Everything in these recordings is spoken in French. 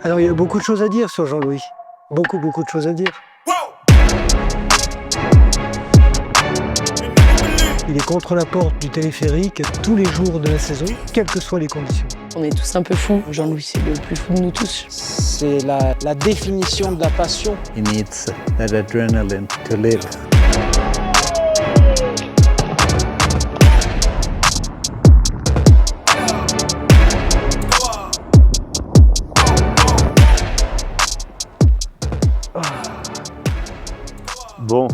Alors il y a beaucoup de choses à dire sur Jean-Louis. Beaucoup de choses à dire. Il est contre la porte du téléphérique tous les jours de la saison, quelles que soient les conditions. On est tous un peu fous. Jean-Louis, c'est le plus fou de nous tous. C'est la définition de la passion. He needs that adrenaline to live. Bon.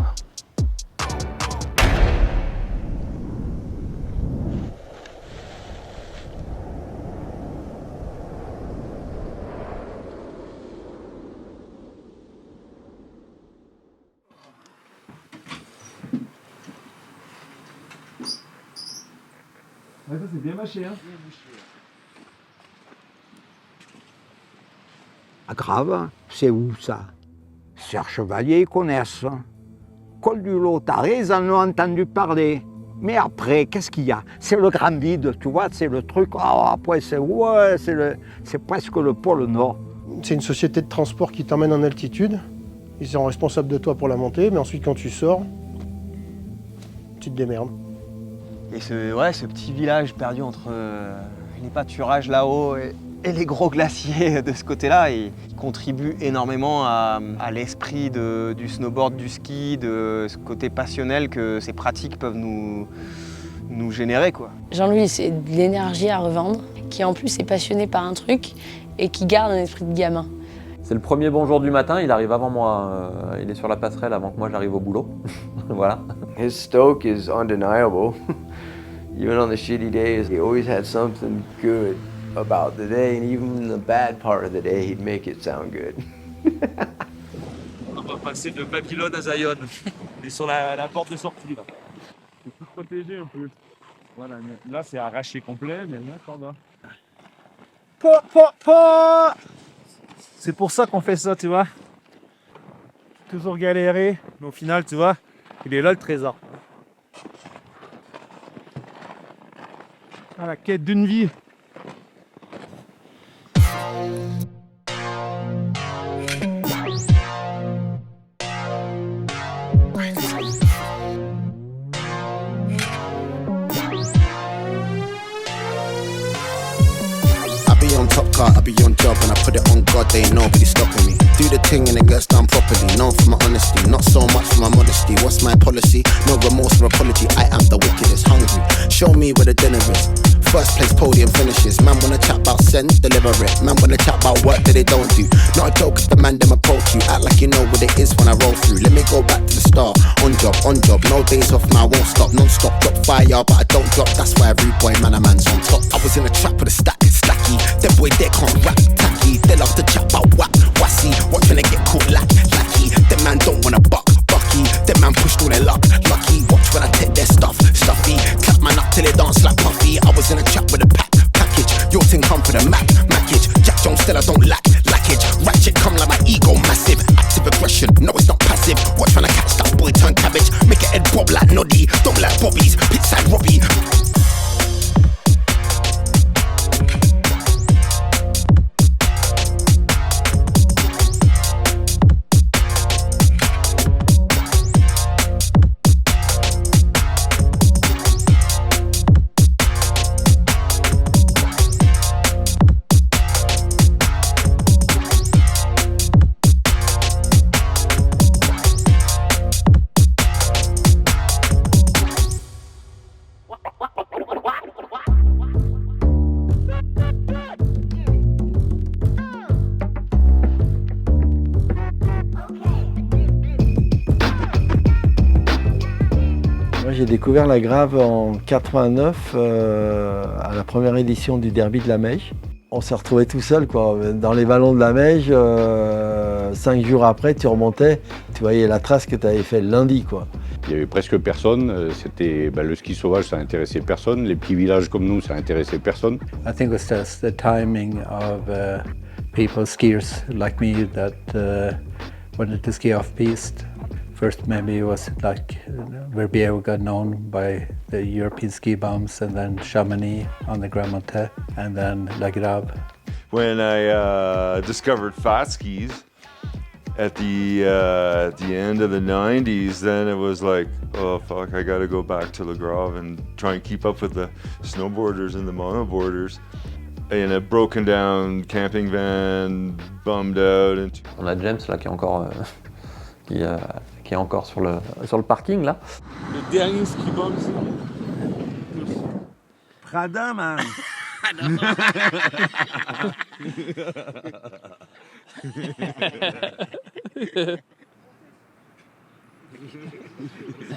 Ouais, ça c'est bien mâché, hein. Ah, grave, c'est où ça? Serre Chevalier, ils connaissent. Col du Lotard, ils en ont entendu parler. Mais après, qu'est-ce qu'il y a? C'est le grand vide, tu vois, c'est le truc. Après, c'est presque le pôle Nord. C'est une société de transport qui t'emmène en altitude. Ils sont responsables de toi pour la montée, mais ensuite, quand tu sors, tu te démerdes. Et ce petit village perdu entre les pâturages là-haut et les gros glaciers de ce côté-là, il contribue énormément à l'esprit du snowboard, du ski, de ce côté passionnel que ces pratiques peuvent nous générer, quoi. Jean-Louis, c'est de l'énergie à revendre, qui en plus est passionné par un truc et qui garde un esprit de gamin. C'est le premier bon jour du matin, il arrive avant moi, il est sur la passerelle avant que moi j'arrive au boulot. Voilà. His stoke is undeniable. Even on the shitty days, he always had something good about the day, and even the bad part of the day, he'd make it sound good. On va passer de Babylone à Zion. On est sur la porte de sortie, là. C'est tout protégé un peu. Voilà, là c'est arraché complet, mais là, ça va. C'est pour ça qu'on fait ça, tu vois. Toujours galérer, mais au final, tu vois, il est là le trésor. À la quête d'une vie. I be on job and I put it on God, they ain't nobody stopping me. Do the thing and it gets done properly. Known for my honesty, not so much for my modesty. What's my policy? No remorse or apology. I am the wickedest, hungry. Show me where the dinner is. First place podium finishes. Man wanna chat about send, deliver it. Man wanna chat about work that they don't do. Not a joke if the man them approach you. Act like you know what it is when I roll through. Let me go back to the start. On job, no days off, man, I won't stop. Non-stop, drop fire, but I don't drop. That's why every boy, man, a man's on top. I was in a trap with a stacky. Them boy, they can't rap, tacky. They love to chat about wassy. Watch when they get caught lacky. Them man don't wanna bucky. Them man pushed all their luck, lucky. Watch when I take their stuffy. Clap man up till they dance like Puffy. I was in a trap with a package. Your thing come for the mackage. Jack Jones still I don't lackage. Ratchet come like my ego massive. Active aggression, no it's not passive. Watch when I catch that boy turn cabbage. Make it head bob like Noddy. Don't like Bobbies, pits like Robbie. J'ai découvert la grave en 89 à la première édition du Derby de la Meije. On s'est retrouvé tout seul quoi, dans les vallons de la Meije. 5 jours après, tu remontais, tu voyais la trace que tu avais fait le lundi quoi. Il y avait presque personne. C'était le ski sauvage, ça intéressait personne. Les petits villages comme nous, ça intéressait personne. I think it was just the timing of people, skiers like me, that wanted to ski off-piste. First, maybe it was like Verbier got known by the European ski bums, and then Chamonix on the Grand Montée, and then La Grave. when I discovered fat skis at the end of the 90s, then it was like, oh fuck, I gotta go back to Le Grave and try and keep up with the snowboarders and the monoboarders. In a broken down camping van, bummed out. On a James là qui est encore, qui est encore sur le parking là. Le dernier ski bump, Prada, man.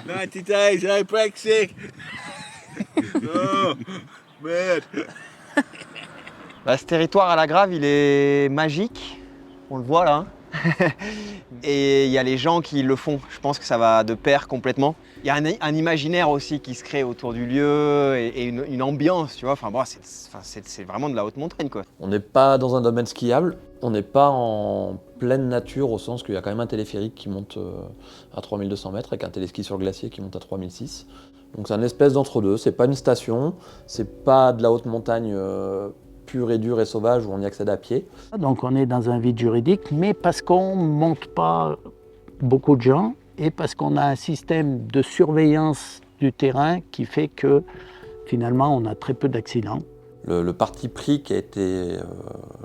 Ninety days, hey Brexit. Oh, man. Bah, ce territoire à la Grave, il est magique, on le voit là. Et il y a les gens qui le font, je pense que ça va de pair complètement. Il y a un imaginaire aussi qui se crée autour du lieu et une ambiance, tu vois. Enfin, bon, c'est vraiment de la haute montagne, quoi. On n'est pas dans un domaine skiable, on n'est pas en pleine nature au sens qu'il y a quand même un téléphérique qui monte à 3200 mètres avec un téléski sur glacier qui monte à 3006. Donc c'est une espèce d'entre-deux, c'est pas une station, c'est pas de la haute montagne pure et dure et sauvage où on y accède à pied. Donc on est dans un vide juridique, mais parce qu'on ne monte pas beaucoup de gens et parce qu'on a un système de surveillance du terrain qui fait que finalement on a très peu d'accidents. Le parti pris qui a été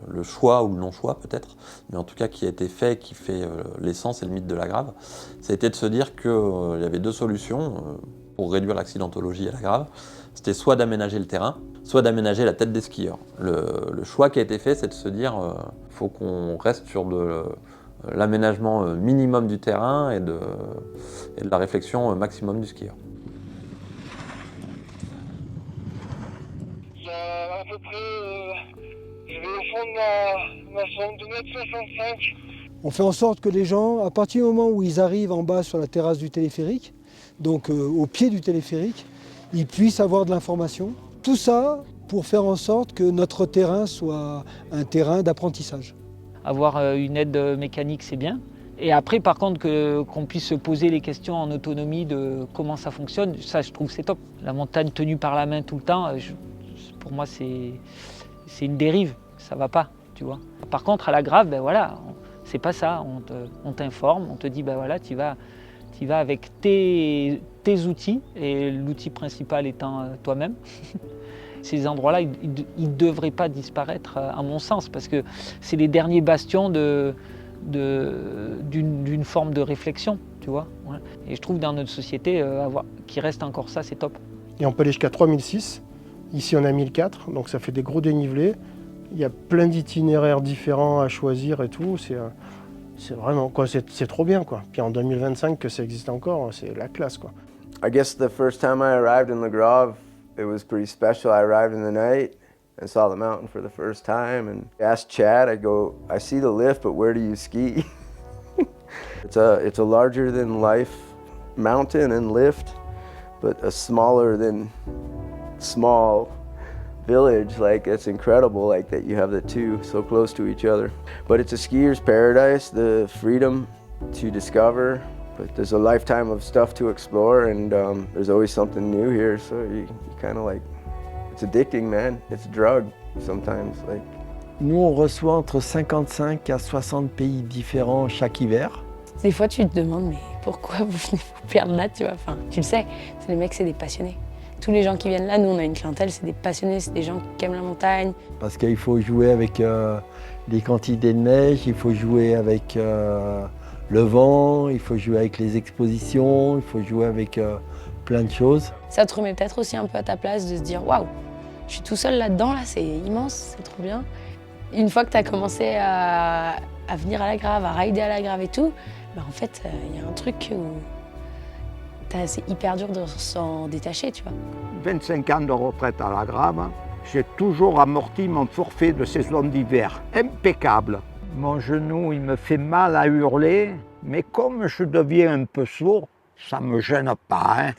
le choix ou le non-choix peut-être, mais en tout cas qui a été fait, qui fait l'essence et le mythe de la Grave, ça a été de se dire qu'il y avait deux solutions pour réduire l'accidentologie à la Grave. C'était soit d'aménager le terrain, soit d'aménager la tête des skieurs. Le choix qui a été fait, c'est de se dire qu'il faut qu'on reste sur l'aménagement minimum du terrain et de la réflexion maximum du skieur. À peu près, je vais au fond de ma zone de 2,65 m. On fait en sorte que les gens, à partir du moment où ils arrivent en bas sur la terrasse du téléphérique, donc au pied du téléphérique, ils puissent avoir de l'information. Tout ça pour faire en sorte que notre terrain soit un terrain d'apprentissage. Avoir une aide mécanique, c'est bien. Et après, par contre, qu'on puisse se poser les questions en autonomie de comment ça fonctionne, ça, je trouve que c'est top. La montagne tenue par la main tout le temps, pour moi, c'est une dérive. Ça va pas, tu vois. Par contre, à la Grave, ben voilà, c'est pas ça. On t'informe, on te dit, ben voilà, tu vas avec tes outils, et l'outil principal étant toi-même. Ces endroits-là, ils ne devraient pas disparaître, à mon sens, parce que c'est les derniers bastions d'une forme de réflexion, tu vois. Ouais. Et je trouve dans notre société, qu'il reste encore ça, c'est top. Et on peut aller jusqu'à 3006. Ici, on a 1004, donc ça fait des gros dénivelés. Il y a plein d'itinéraires différents à choisir et tout. C'est vraiment, quoi, c'est trop bien, quoi. Puis en 2025, que ça existe encore, c'est la classe, quoi. I guess the first time I arrived in Le Grave, it was pretty special. I arrived in the night and saw the mountain for the first time, and I asked Chad, I see the lift, but where do you ski? It's a larger than life mountain and lift, but a smaller than small village. Like, it's incredible, like, that you have the two so close to each other. But it's a skier's paradise, the freedom to discover, but there's a lifetime of stuff to explore, and there's always something new here, so you kind of like, it's addicting, man. It's a drug sometimes. Like. Nous, on reçoit entre 55 à 60 pays différents chaque hiver. Des fois, tu te demandes, mais pourquoi vous venez vous perdre là, tu vois? Enfin, tu le sais, les mecs, c'est des passionnés. Tous les gens qui viennent là, nous, on a une clientèle, c'est des passionnés, c'est des gens qui aiment la montagne. Parce qu'il faut jouer avec les quantités de neige, il faut jouer avec le vent, il faut jouer avec les expositions, il faut jouer avec plein de choses. Ça te remet peut-être aussi un peu à ta place de se dire, waouh, je suis tout seul là-dedans, là, c'est immense, c'est trop bien. Une fois que tu as commencé à venir à la Grave, à rider à la Grave et tout, ben en fait, il y a un truc où c'est hyper dur de s'en détacher, tu vois. 25 ans de retraite à la Grave, j'ai toujours amorti mon forfait de saison d'hiver. Impeccable. Mon genou, il me fait mal à hurler, mais comme je deviens un peu sourd, ça ne me gêne pas, hein.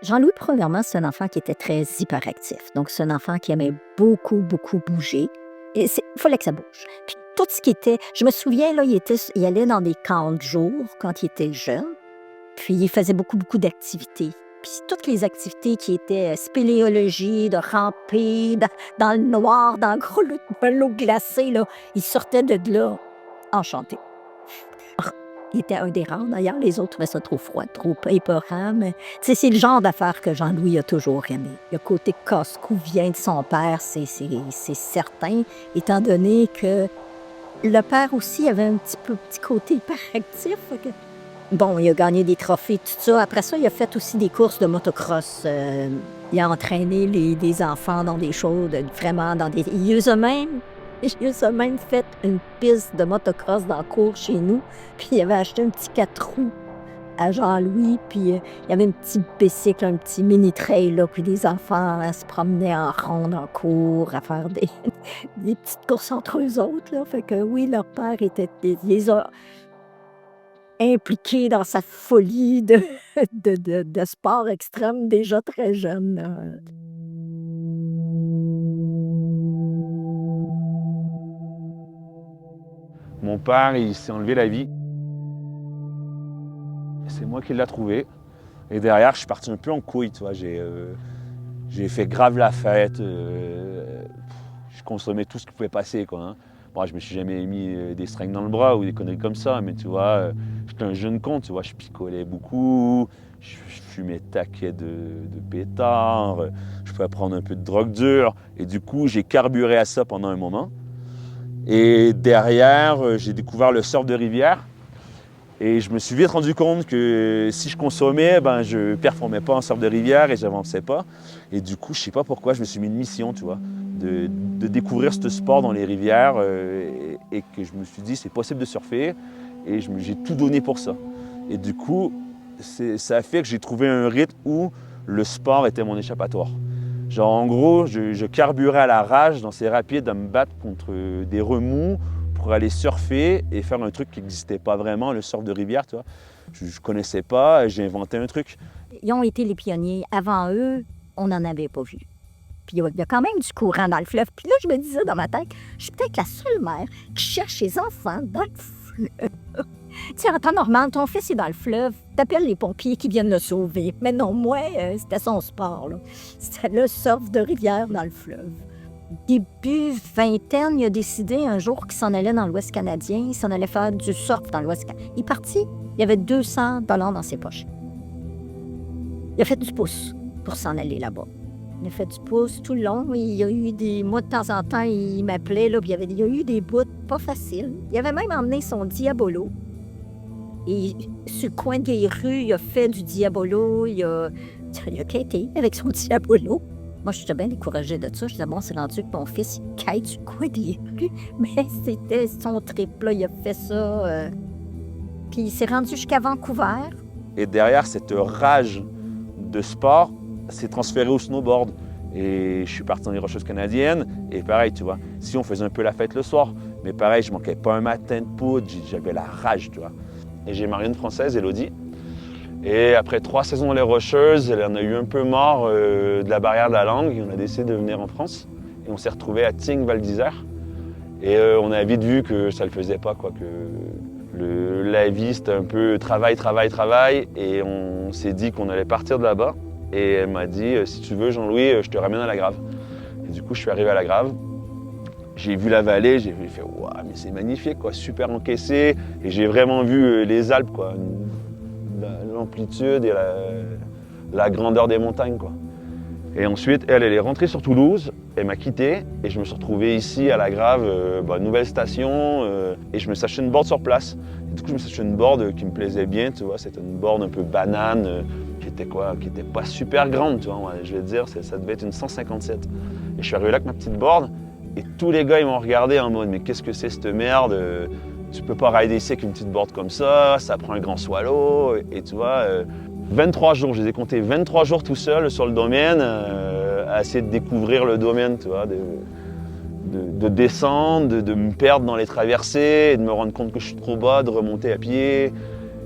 Jean-Louis, premièrement, c'est un enfant qui était très hyperactif. Donc, c'est un enfant qui aimait beaucoup, beaucoup bouger. Et il fallait que ça bouge. Puis, tout ce qui était... Je me souviens, là, il allait dans des camps de jour quand il était jeune. Puis, il faisait beaucoup, beaucoup d'activités. Puis, toutes les activités qui étaient spéléologie, de ramper, dans le noir, dans l'eau glacée, là, il sortait de là enchanté. Il était un des rares, d'ailleurs. Les autres trouvaient ça trop froid, trop épeurant. Mais c'est le genre d'affaires que Jean-Louis a toujours aimé. Le côté casse-cou vient de son père, c'est certain, étant donné que le père aussi avait un petit côté hyperactif. Bon, il a gagné des trophées, tout ça. Après ça, il a fait aussi des courses de motocross. Il a entraîné les enfants dans des choses, vraiment dans des... Il les a même fait une piste de motocross dans la cour chez nous. Puis il avait acheté un petit 4 roues à Jean-Louis. Puis il y avait un petit bicycle, un petit mini-trail. Là, puis les enfants se promenaient en ronde en cour à faire des petites courses entre eux autres. Là. Fait que oui, leur père les a impliqués dans sa folie de sport extrême déjà très jeune. Mon père, il s'est enlevé la vie. C'est moi qui l'ai trouvé. Et derrière, je suis parti un peu en couille, tu vois. J'ai fait grave la fête. Je consommais tout ce qui pouvait passer, quoi. Hein. Bon, je me suis jamais mis des strings dans le bras ou des conneries comme ça, mais tu vois, j'étais un jeune con, tu vois. Je picolais beaucoup, je fumais taquet de pétard, je pouvais prendre un peu de drogue dure. Et du coup, j'ai carburé à ça pendant un moment. Et derrière, j'ai découvert le surf de rivière. Et je me suis vite rendu compte que si je consommais, ben, je ne performais pas en surf de rivière et je n'avançais pas. Et du coup, je ne sais pas pourquoi, je me suis mis une mission, tu vois, de découvrir ce sport dans les rivières et que je me suis dit, c'est possible de surfer. Et j'ai tout donné pour ça. Et du coup, ça a fait que j'ai trouvé un rythme où le sport était mon échappatoire. Genre, en gros, je carburais à la rage dans ces rapides à me battre contre des remous pour aller surfer et faire un truc qui n'existait pas vraiment, le surf de rivière, tu vois. Je ne connaissais pas, j'ai inventé un truc. Ils ont été les pionniers. Avant eux, on n'en avait pas vu. Puis il y a quand même du courant dans le fleuve. Puis là, je me disais dans ma tête, je suis peut-être la seule mère qui cherche ses enfants dans le fleuve. Tu sais, en temps normal, ton fils est dans le fleuve, t'appelles les pompiers qui viennent le sauver. Mais non, moi, c'était son sport, là. C'était le surf de rivière dans le fleuve. Début vingtaine, il a décidé un jour qu'il s'en allait dans l'Ouest canadien, il s'en allait faire du surf dans l'Ouest canadien. Il est parti, il y avait 200 $ dans ses poches. Il a fait du pouce pour s'en aller là-bas. Il a fait du pouce tout le long. Il y a eu des... Moi, de temps en temps, il m'appelait, là, puis il y a eu des bouts pas faciles. Il avait même emmené son diabolo. Et sur le coin des rues, il a fait du diabolo, il a quêté avec son diabolo. Moi, je suis bien découragée de ça. Je disais, bon, c'est rendu que ton fils, il quête sur le coin des rues. Mais c'était son trip, là. Il a fait ça. Puis il s'est rendu jusqu'à Vancouver. Et derrière cette rage de sport, s'est transféré au snowboard. Et je suis parti dans les Rocheuses canadiennes. Et pareil, tu vois, si on faisait un peu la fête le soir, mais pareil, je manquais pas un matin de poudre, j'avais la rage, tu vois. Et j'ai marié une Française, Élodie. Et après 3 saisons dans les Rocheuses, elle en a eu un peu marre de la barrière de la langue. Et on a décidé de venir en France. Et on s'est retrouvés à Tignes, Val d'Isère. Et on a vite vu que ça le faisait pas, quoi. Que la vie, c'était un peu travail. Et on s'est dit qu'on allait partir de là-bas. Et elle m'a dit, si tu veux, Jean-Louis, je te ramène à la Grave. Et du coup, je suis arrivé à la Grave. J'ai vu la vallée, j'ai fait, waouh, mais c'est magnifique, quoi, super encaissé. Et j'ai vraiment vu les Alpes, quoi, l'amplitude et la grandeur des montagnes, quoi. Et ensuite, elle est rentrée sur Toulouse, elle m'a quitté, et je me suis retrouvé ici à la Grave, nouvelle station, et je me suis acheté une board sur place. Et du coup, je me suis acheté une board qui me plaisait bien, tu vois, c'était une board un peu banane, qui était pas super grande, tu vois, je vais te dire, ça devait être une 157. Et je suis arrivé là avec ma petite board. Et tous les gars, ils m'ont regardé en mode « Mais qu'est-ce que c'est cette merde? Tu peux pas rider ici avec une petite board comme ça, ça prend un grand swallow. » Et tu vois, 23 jours, je les ai comptés 23 jours tout seul sur le domaine, à essayer de découvrir le domaine, tu vois, de descendre, de me perdre dans les traversées, de me rendre compte que je suis trop bas, de remonter à pied,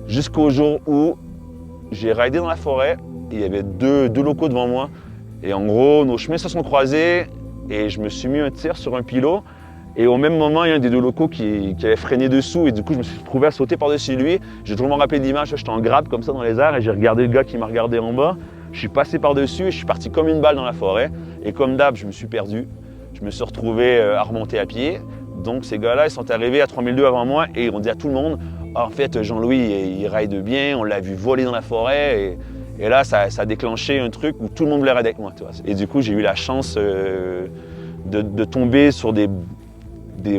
jusqu'au jour où j'ai ridé dans la forêt il y avait deux locaux devant moi. Et en gros, nos chemins se sont croisés et je me suis mis un tir sur un pilot. Et au même moment, il y a un des deux locaux qui avait freiné dessous et du coup, je me suis trouvé à sauter par-dessus lui. J'ai toujours me rappelé l'image, j'étais en grade comme ça dans les airs et j'ai regardé le gars qui m'a regardé en bas. Je suis passé par-dessus et je suis parti comme une balle dans la forêt. Et comme d'hab, je me suis perdu. Je me suis retrouvé à remonter à pied. Donc ces gars-là, ils sont arrivés à 3002 avant moi et ils ont dit à tout le monde, en fait, Jean-Louis, il ride bien, on l'a vu voler dans la forêt. Et là, ça a déclenché un truc où tout le monde voulait rider avec moi. Tu vois. Et du coup, j'ai eu la chance de tomber sur des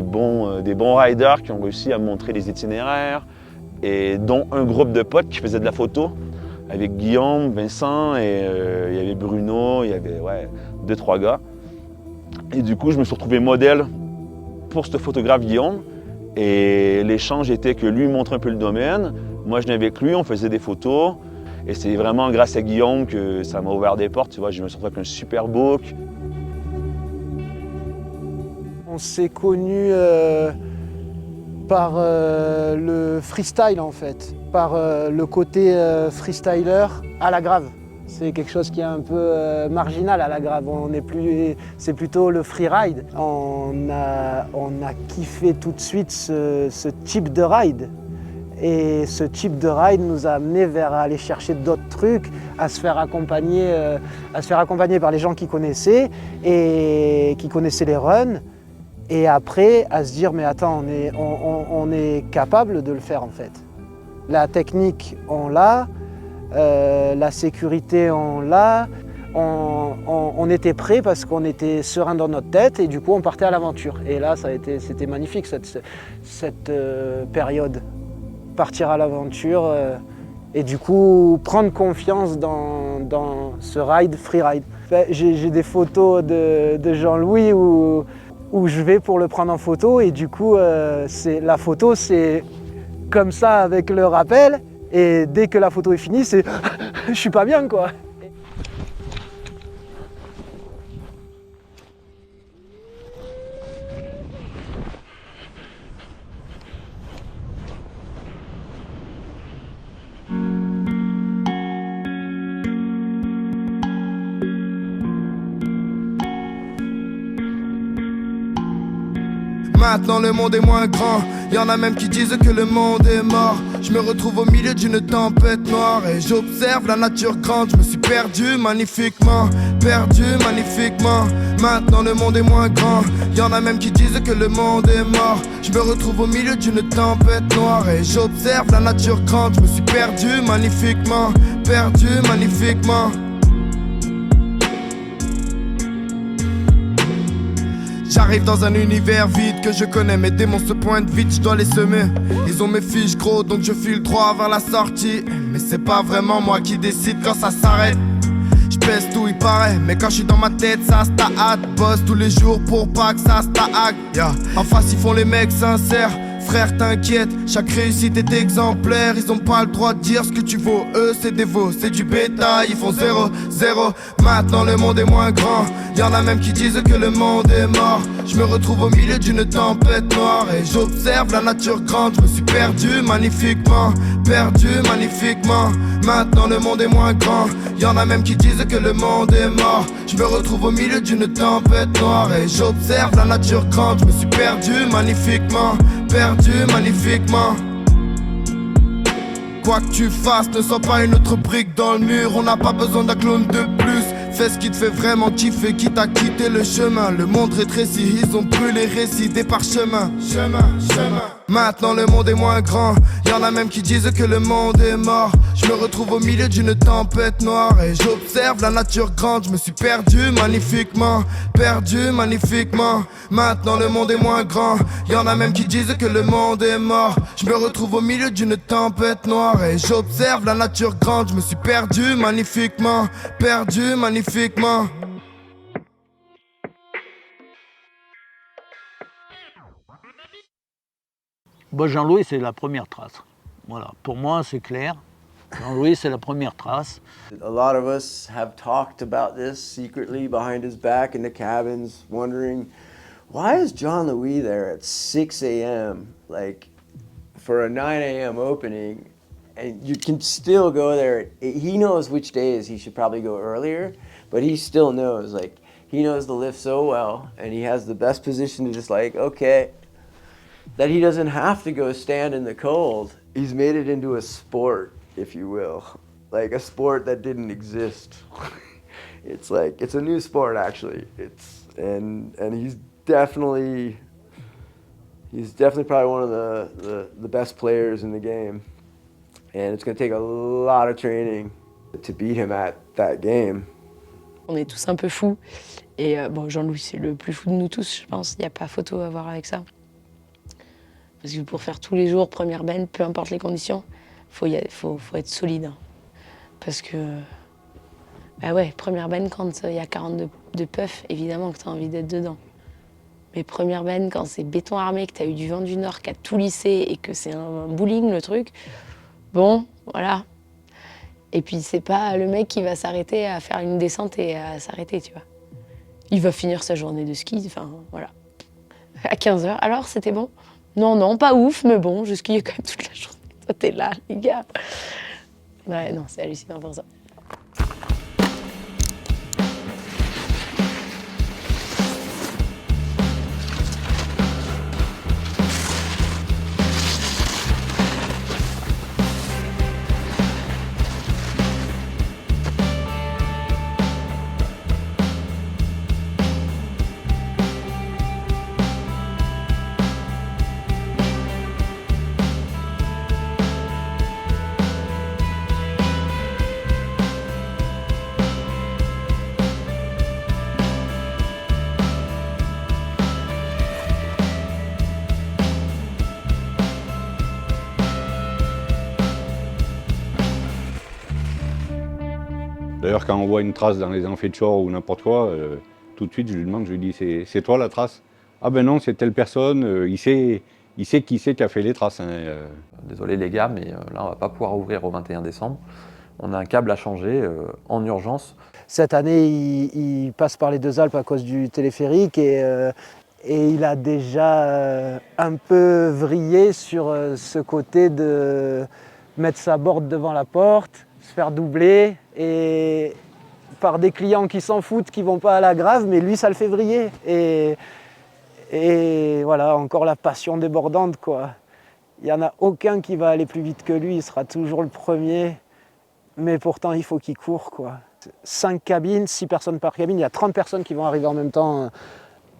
bons riders qui ont réussi à me montrer les itinéraires, et dont un groupe de potes qui faisaient de la photo, avec Guillaume, Vincent, et il y avait Bruno, il y avait 2-3 gars. Et du coup, je me suis retrouvé modèle pour ce photographe Guillaume. Et l'échange était que lui montre un peu le domaine, moi je venais avec lui, on faisait des photos. Et c'est vraiment grâce à Guillaume que ça m'a ouvert des portes, tu vois, je me suis retrouvé avec un super book. On s'est connus par le freestyle en fait, par le côté freestyler à la grave. C'est quelque chose qui est un peu marginal à la grave. C'est plutôt le freeride. On a kiffé tout de suite ce type de ride. Et ce type de ride nous a amené vers aller chercher d'autres trucs, à se faire accompagner par les gens qui connaissaient et qui connaissaient les runs. Et après, à se dire, mais attends, on est capable de le faire en fait. La technique, on l'a. La sécurité, on l'a. On était prêts parce qu'on était serein dans notre tête et du coup, on partait à l'aventure. Et là, c'était magnifique cette période. Partir à l'aventure et du coup, prendre confiance dans ce ride, freeride. J'ai des photos de Jean-Louis où je vais pour le prendre en photo et du coup, la photo, c'est comme ça avec le rappel. Et dès que la photo est finie, c'est je suis pas bien quoi. Maintenant le monde est moins grand, y'en a même qui disent que le monde est mort. Je me retrouve au milieu d'une tempête noire et j'observe la nature grande. Je me suis perdu magnifiquement, Maintenant le monde est moins grand, y'en a même qui disent que le monde est mort. Je me retrouve au milieu d'une tempête noire et j'observe la nature grande. Je me suis perdu magnifiquement. J'arrive dans un univers vide que je connais. Mes démons se pointent vite, je dois les semer. Ils ont mes fiches gros donc je file droit vers la sortie. Mais c'est pas vraiment moi qui décide quand ça s'arrête. J'pèse tout il paraît, mais quand je suis dans ma tête ça se hâte. Bosse tous les jours pour pas que ça se En face ils font les mecs sincères. Frère t'inquiète, chaque réussite est exemplaire. Ils ont pas le droit de dire ce que tu vaux. Eux c'est des veaux, c'est du bétail. Ils font 0, 0. Maintenant le monde est moins grand. Y'en a même qui disent que le monde est mort. Je me retrouve au milieu d'une tempête noire et j'observe la nature grande. Je me suis perdu magnifiquement. Maintenant le monde est moins grand. Y'en a même qui disent que le monde est mort. Je me retrouve au milieu d'une tempête noire et j'observe la nature grande. Je me suis perdu magnifiquement. Quoi que tu fasses, ne sois pas une autre brique dans le mur. On n'a pas besoin d'un clone de plus. Fais ce qui te fait vraiment kiffer, quitte à quitter le chemin. Le monde rétrécit, ils ont brûlé les récits des parchemins. Maintenant le monde est moins grand. Y'en a même qui disent que le monde est mort. Je me retrouve au milieu d'une tempête noire et j'observe la nature grande. Je me suis perdu magnifiquement. Maintenant le monde est moins grand. Y'en a même qui disent que le monde est mort. Je me retrouve au milieu d'une tempête noire et j'observe la nature grande. Je me suis perdu magnifiquement. Bon, Jean-Louis, c'est la première trace. Voilà, pour moi, c'est clair. Jean-Louis, c'est la première trace. A lot of us have talked about this secretly behind his back in the cabins, wondering, why is John Louis there at 6 a.m., like, for a 9 a.m. opening, and you can still go there. He knows which days he should probably go earlier, but he still knows, like, he knows the lift so well, and he has the best position to just like, okay, that he doesn't have to go stand in the cold. He's made it into a sport, if you will, like a sport that didn't exist. It's like, it's a new sport actually. And he's definitely probably one of the best players in the game. And it's gonna take a lot of training to beat him at that game. On est tous un peu fous. Et bon, Jean-Louis, c'est le plus fou de nous tous, je pense. Il n'y a pas photo à voir avec ça. Parce que pour faire tous les jours, première benne, peu importe les conditions, faut être solide. Hein. Parce que, bah ouais, première benne, quand il y a 40 de puff, évidemment que tu as envie d'être dedans. Mais première benne, quand c'est béton armé, que tu as eu du vent du Nord, qui a tout lissé et que c'est un bowling, le truc, bon, voilà. Et puis, c'est pas le mec qui va s'arrêter à faire une descente et à s'arrêter, tu vois. Il va finir sa journée de ski, enfin, voilà. À 15h. Alors, c'était bon? Non, non, pas ouf, mais bon, je skiais quand même toute la journée. Toi, t'es là, les gars. Ouais, non, c'est hallucinant pour ça. D'ailleurs, quand on voit une trace dans les amphithéâtres ou n'importe quoi, tout de suite, je lui demande, je lui dis, c'est toi la trace? Ah ben non, c'est telle personne, il sait qui c'est qui a fait les traces. Hein. Désolé les gars, mais là, on va pas pouvoir ouvrir au 21 décembre. On a un câble à changer en urgence. Cette année, il passe par les Deux Alpes à cause du téléphérique et il a déjà un peu vrillé sur ce côté de mettre sa board devant la porte, se faire doubler et par des clients qui s'en foutent, qui vont pas à la grave, mais lui ça le fait vriller. Et voilà, encore la passion débordante quoi. Il n'y en a aucun qui va aller plus vite que lui, il sera toujours le premier, mais pourtant il faut qu'il court quoi. 5 cabines, 6 personnes par cabine, il y a 30 personnes qui vont arriver en même temps,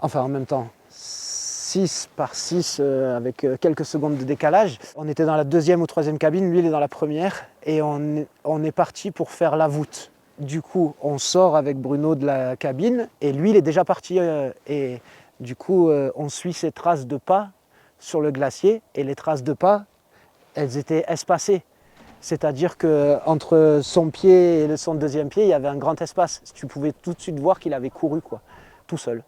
enfin en même temps. 6 par 6 avec quelques secondes de décalage. On était dans la 2e ou 3e cabine, lui il est dans la 1re et on est parti pour faire la voûte. Du coup on sort avec Bruno de la cabine et lui il est déjà parti et du coup on suit ses traces de pas sur le glacier et les traces de pas elles étaient espacées. C'est-à-dire qu'entre son pied et son 2e pied il y avait un grand espace. Tu pouvais tout de suite voir qu'il avait couru quoi, tout seul.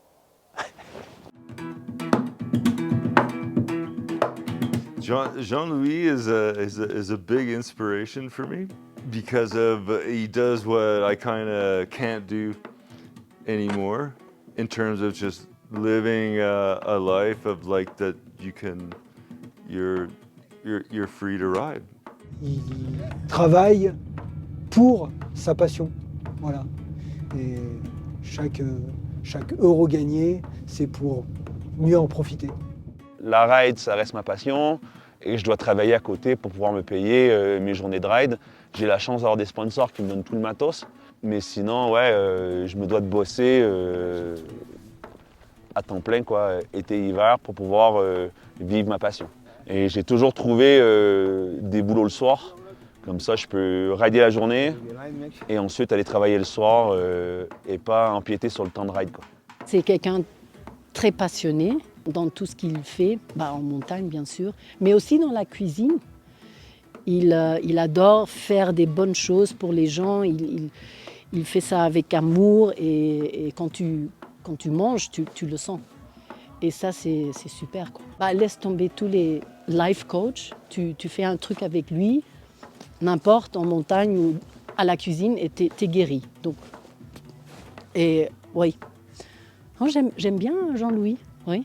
Jean-Louis is a big inspiration for me because he does what I kind of can't do anymore in terms of just living a life of like that you're free to ride. Il travaille pour sa passion, voilà. Et chaque euro gagné, c'est pour mieux en profiter. La ride, ça reste ma passion et je dois travailler à côté pour pouvoir me payer mes journées de ride. J'ai la chance d'avoir des sponsors qui me donnent tout le matos, mais sinon, ouais, je me dois de bosser à temps plein, quoi, été-hiver, pour pouvoir vivre ma passion. Et j'ai toujours trouvé des boulots le soir, comme ça je peux rider la journée et ensuite aller travailler le soir et pas empiéter sur le temps de ride, quoi. C'est quelqu'un très passionné dans tout ce qu'il fait, en montagne bien sûr, mais aussi dans la cuisine. Il adore faire des bonnes choses pour les gens, il fait ça avec amour et quand tu manges, tu le sens. Et ça, c'est super, quoi. Laisse tomber tous les life coach, tu fais un truc avec lui, n'importe, en montagne ou à la cuisine, et t'es guéri. Donc, et oui. Oh, j'aime bien Jean-Louis, oui.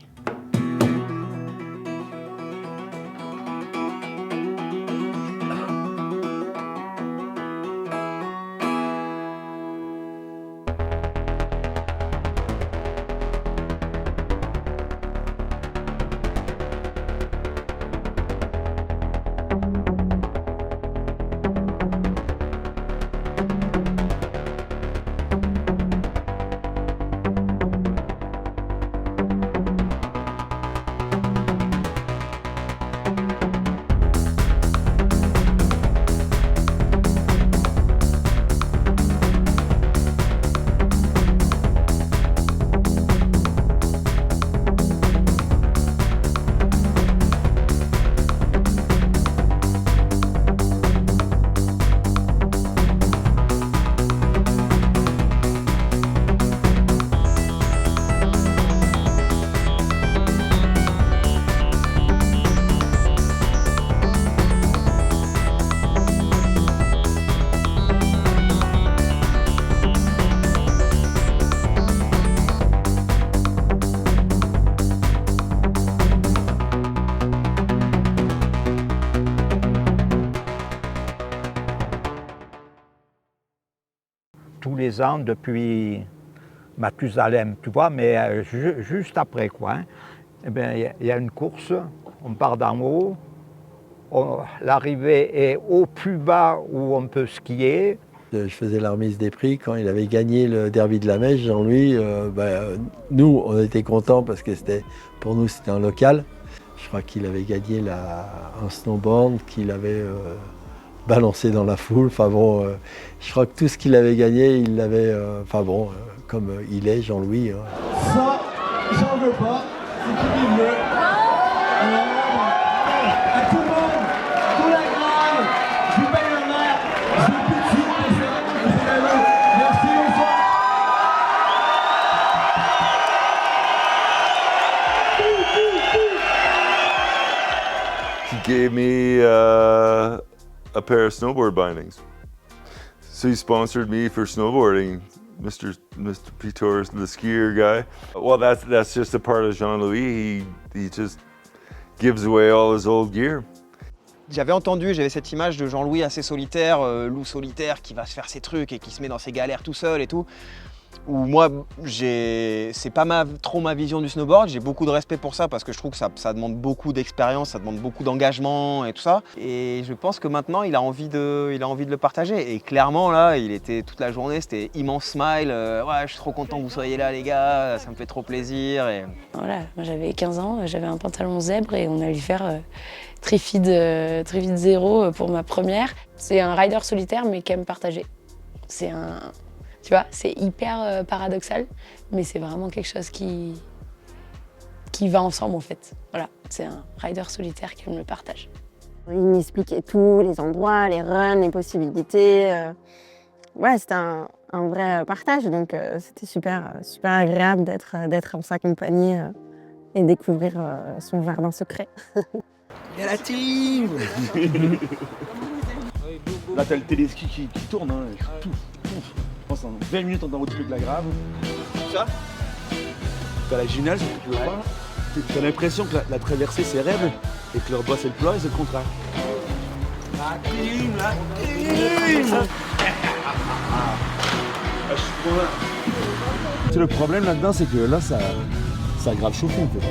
tous les ans depuis Mathusalem, tu vois, mais juste après, quoi. Hein. Eh bien, il y a une course, on part d'en haut, l'arrivée est au plus bas où on peut skier. Je faisais la remise des prix quand il avait gagné le derby de la Mèche, Jean-Louis. Nous, on était contents parce que pour nous, c'était un local. Je crois qu'il avait gagné un snowboard qu'il avait balancé dans la foule. Enfin bon, je crois que tout ce qu'il avait gagné, il l'avait. Comme il est, Jean-Louis. Ça, j'en veux pas. C'est qui qui veut. À tout le monde, tout la grave, je vous paye la main, je vous tout de suite, c'est à vous. Merci, bonsoir. He gave me a pair of snowboard bindings. So he sponsored me for snowboarding. Mr. Pitor, the skier guy. Well, that's just a part of Jean-Louis. He just gives away all his old gear. J'avais cette image de Jean-Louis assez solitaire, loup solitaire qui va se faire ses trucs et qui se met dans ses galères tout seul et tout. Où moi, c'est pas trop ma vision du snowboard, j'ai beaucoup de respect pour ça parce que je trouve que ça demande beaucoup d'expérience, ça demande beaucoup d'engagement et tout ça. Et je pense que maintenant, il a envie de le partager. Et clairement, là, il était toute la journée, c'était immense smile. Ouais, je suis trop content que vous soyez là, les gars, ça me fait trop plaisir. Et... Voilà, moi j'avais 15 ans, j'avais un pantalon zèbre et on allait faire Trifid 0 pour ma première. C'est un rider solitaire mais qui aime partager. Tu vois, c'est hyper paradoxal, mais c'est vraiment quelque chose qui va ensemble en fait. Voilà, c'est un rider solitaire qui aime le partage. Il m'expliquait tout, les endroits, les runs, les possibilités. Ouais, c'était un vrai partage, donc c'était super agréable d'être en sa compagnie et découvrir son jardin secret. Il y a la team. Là, t'as le téléski qui tourne, hein. Je pense en 20 minutes, on est dans votre truc de la grave. Ça. T'as la gymnase, tu veux pas. T'as l'impression que la traversée, c'est raide et que leur boss, c'est le plat et c'est le contraire. La team. Je suis trop là. C'est le problème là-dedans, c'est que là, ça a grave chauffé, en fait.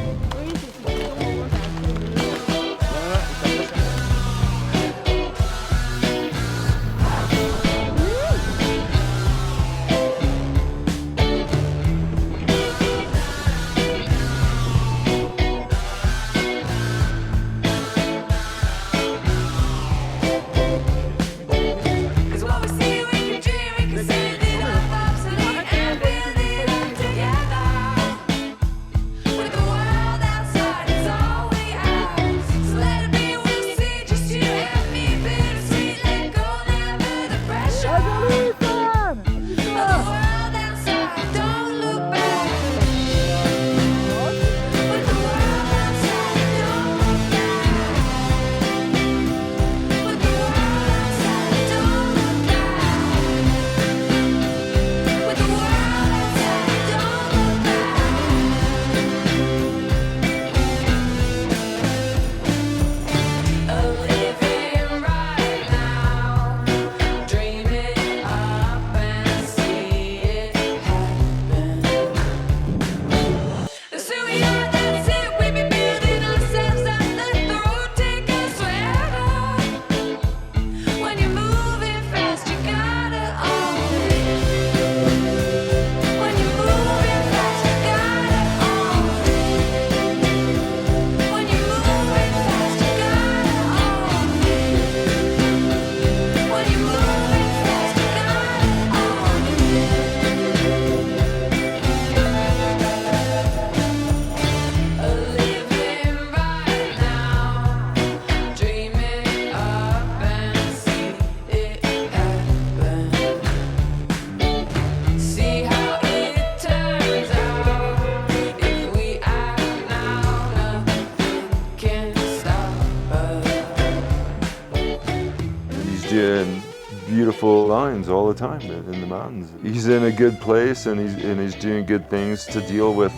Beautiful lines all the time in the mountains. He's in a good place and he's doing good things to deal with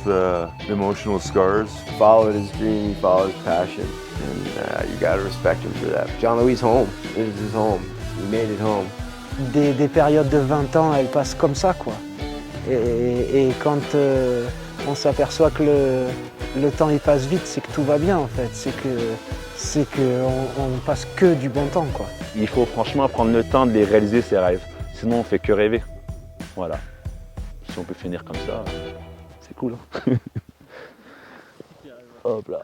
emotional scars. He followed his dream, he followed his passion, and you gotta respect him for that. Jean-Louis' home. This is his home. He made it home. des périodes de 20 ans, elles passent comme ça, quoi. Et quand on s'aperçoit que le temps il passe vite, c'est que tout va bien en fait. C'est qu'on passe que du bon temps, quoi. Il faut franchement prendre le temps de les réaliser, ces rêves. Sinon, on fait que rêver. Voilà. Si on peut finir comme ça, c'est cool. Hein. Hop là.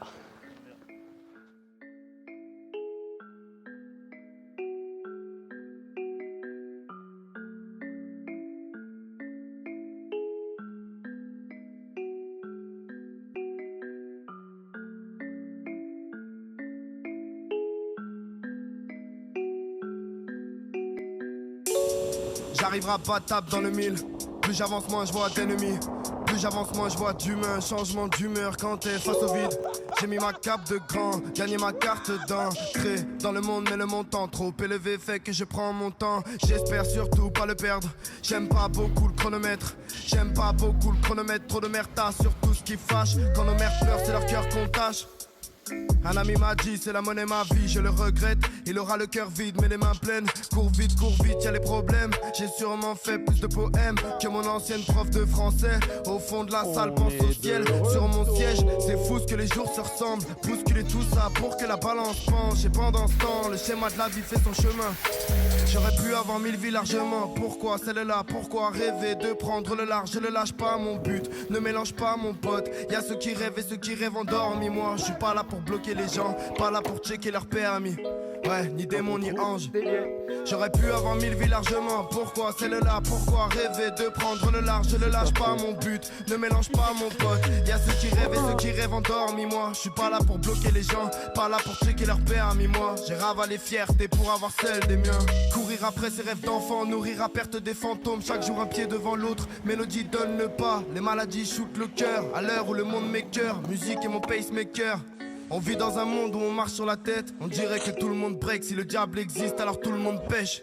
J'arriverai pas tape dans le mille. Plus j'avance, moins je vois d'ennemis. Plus j'avance, moins je vois d'humain. Changement d'humeur quand t'es face au vide. J'ai mis ma cape de grand, gagné ma carte d'entrée dans le monde, mais le montant trop élevé fait que je prends mon temps. J'espère surtout pas le perdre. J'aime pas beaucoup le chronomètre. J'aime pas beaucoup le chronomètre. Trop de merde, t'as sur tout ce qui fâche. Quand nos mères pleurent, c'est leur cœur qu'on tâche. Un ami m'a dit c'est la monnaie ma vie, je le regrette. Il aura le cœur vide mais les mains pleines. Cours vite, y'a les problèmes. J'ai sûrement fait plus de poèmes que mon ancienne prof de français. Au fond de la salle, pense au ciel. Sur mon siège, c'est fou ce que les jours se ressemblent. Bousculer tout ça pour que la balance penche. Et pendant ce temps, le schéma de la vie fait son chemin. J'aurais pu avoir 1000 vies largement. Pourquoi celle-là? Pourquoi rêver de prendre le large? Je ne lâche pas mon but, ne mélange pas mon pote. Y'a ceux qui rêvent et ceux qui rêvent endormis. Moi, je suis pas là pour bloquer les gens, pas là pour checker leur permis. Ouais, ni démon ni ange. J'aurais pu avoir 1000 vies largement. Pourquoi celle-là? Pourquoi rêver de prendre le large? Je ne lâche pas mon but, ne mélange pas mon pote. Y'a ceux qui rêvent et ceux qui rêvent endormis. Moi, je suis pas là pour bloquer les gens, pas là pour checker leur permis. Moi, j'ai ravalé fierté pour avoir celle des miens. Courir après ses rêves d'enfant, nourrir à perte des fantômes. Chaque jour un pied devant l'autre, mélodie donne le pas. Les maladies shootent le cœur, à l'heure où le monde m'écœure. Musique est mon pacemaker. On vit dans un monde où on marche sur la tête. On dirait que tout le monde break. Si le diable existe, alors tout le monde pêche.